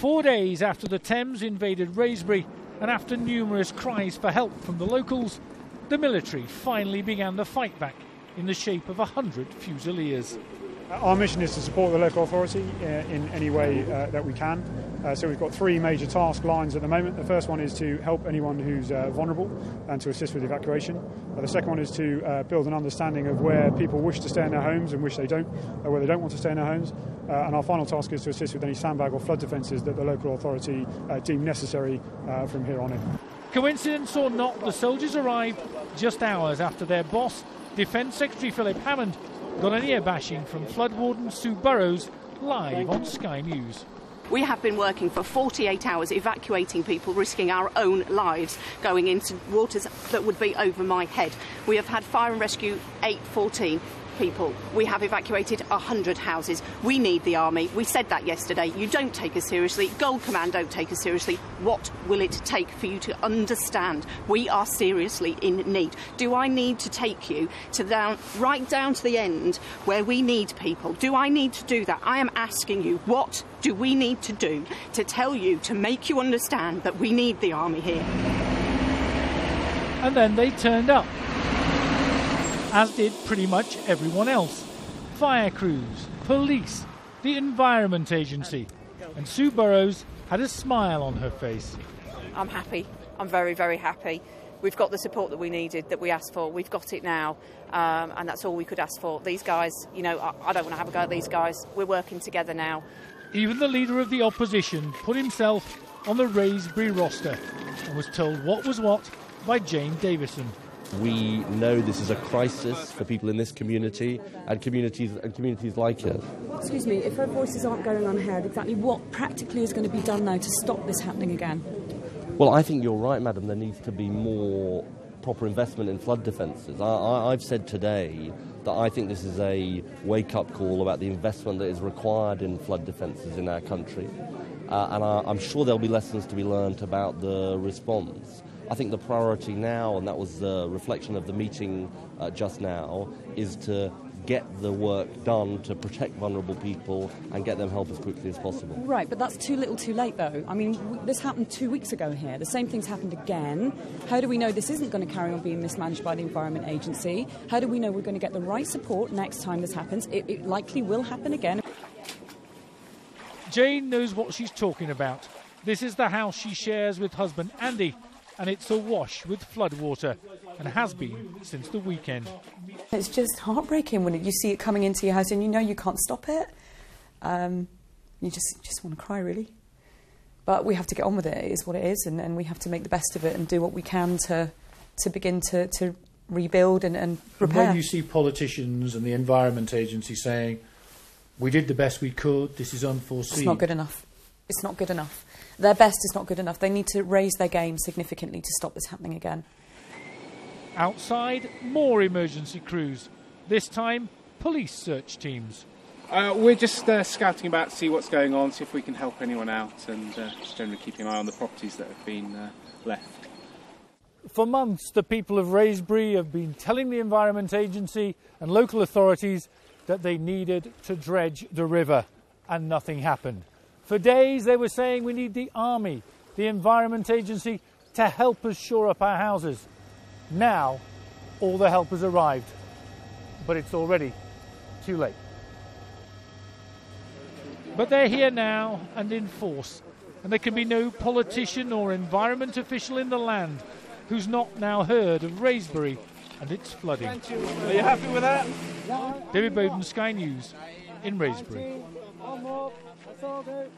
4 days after the Thames invaded Wraysbury and after numerous cries for help from the locals, the military finally began the fight back in the shape of 100 Fusiliers. Our mission is to support the local authority in any way that we can. So we've got three major task lines at the moment. The first one is to help anyone who's vulnerable and to assist with evacuation. The second one is to build an understanding of where people wish to stay in their homes and which they don't, where they don't want to stay in their homes. And our final task is to assist with any sandbag or flood defences that the local authority deem necessary from here on in. Coincidence or not, the soldiers arrived just hours after their boss, Defence Secretary Philip Hammond, got an ear bashing from flood warden Sue Burrows live on Sky News. We have been working for 48 hours evacuating people, risking our own lives, going into waters that would be over my head. We have had fire and rescue 814 people. We have evacuated 100 houses. We need the army. We said that yesterday. You don't take us seriously. Gold Command don't take us seriously. What will it take for you to understand we are seriously in need? Do I need to take you to right down to the end where we need people? Do I need to do that? I am asking you, what do we need to do to tell you, to make you understand that we need the army here? And then they turned up, as did pretty much everyone else. Fire crews, police, the Environment Agency. And Sue Burrows had a smile on her face. I'm happy. I'm very, very happy. We've got the support that we needed, that we asked for. We've got it now, and that's all we could ask for. These guys, you know, I don't want to have a go at these guys. We're working together now. Even the leader of the opposition put himself on the Wraysbury roster and was told what was what by Jane Davison. We know this is a crisis for people in this community and communities like it. Excuse me, if our voices aren't going unheard, exactly what practically is going to be done now to stop this happening again? Well, I think you're right, madam. There needs to be more proper investment in flood defences. I've said today that I think this is a wake-up call about the investment that is required in flood defences in our country. And I'm sure there'll be lessons to be learnt about the response. I think the priority now, and that was the reflection of the meeting just now, is to get the work done to protect vulnerable people and get them help as quickly as possible. Right, but that's too little too late, though. I mean, this happened 2 weeks ago here. The same thing's happened again. How do we know this isn't going to carry on being mismanaged by the Environment Agency? How do we know we're going to get the right support next time this happens? It likely will happen again. Jane knows what she's talking about. This is the house she shares with husband Andy, and it's awash with floodwater, and has been since the weekend. It's just heartbreaking when you see it coming into your house and you know you can't stop it. You just want to cry, really. But we have to get on with it. It is what it is, and we have to make the best of it and do what we can to begin to rebuild and repair. When you see politicians and the Environment Agency saying, we did the best we could, this is unforeseen. It's not good enough. It's not good enough. Their best is not good enough. They need to raise their game significantly to stop this happening again. Outside, more emergency crews. This time, police search teams. We're just scouting about to see what's going on, see if we can help anyone out, and just generally keeping an eye on the properties that have been left. For months, the people of Wraysbury have been telling the Environment Agency and local authorities that they needed to dredge the river, and nothing happened. For days, they were saying we need the Army, the Environment Agency, to help us shore up our houses. Now, all the help has arrived, but it's already too late. But they're here now and in force, and there can be no politician or environment official in the land who's not now heard of Wraysbury and its flooding. Are you happy with that? David Bowden, Sky News, in Wraysbury. That's all good.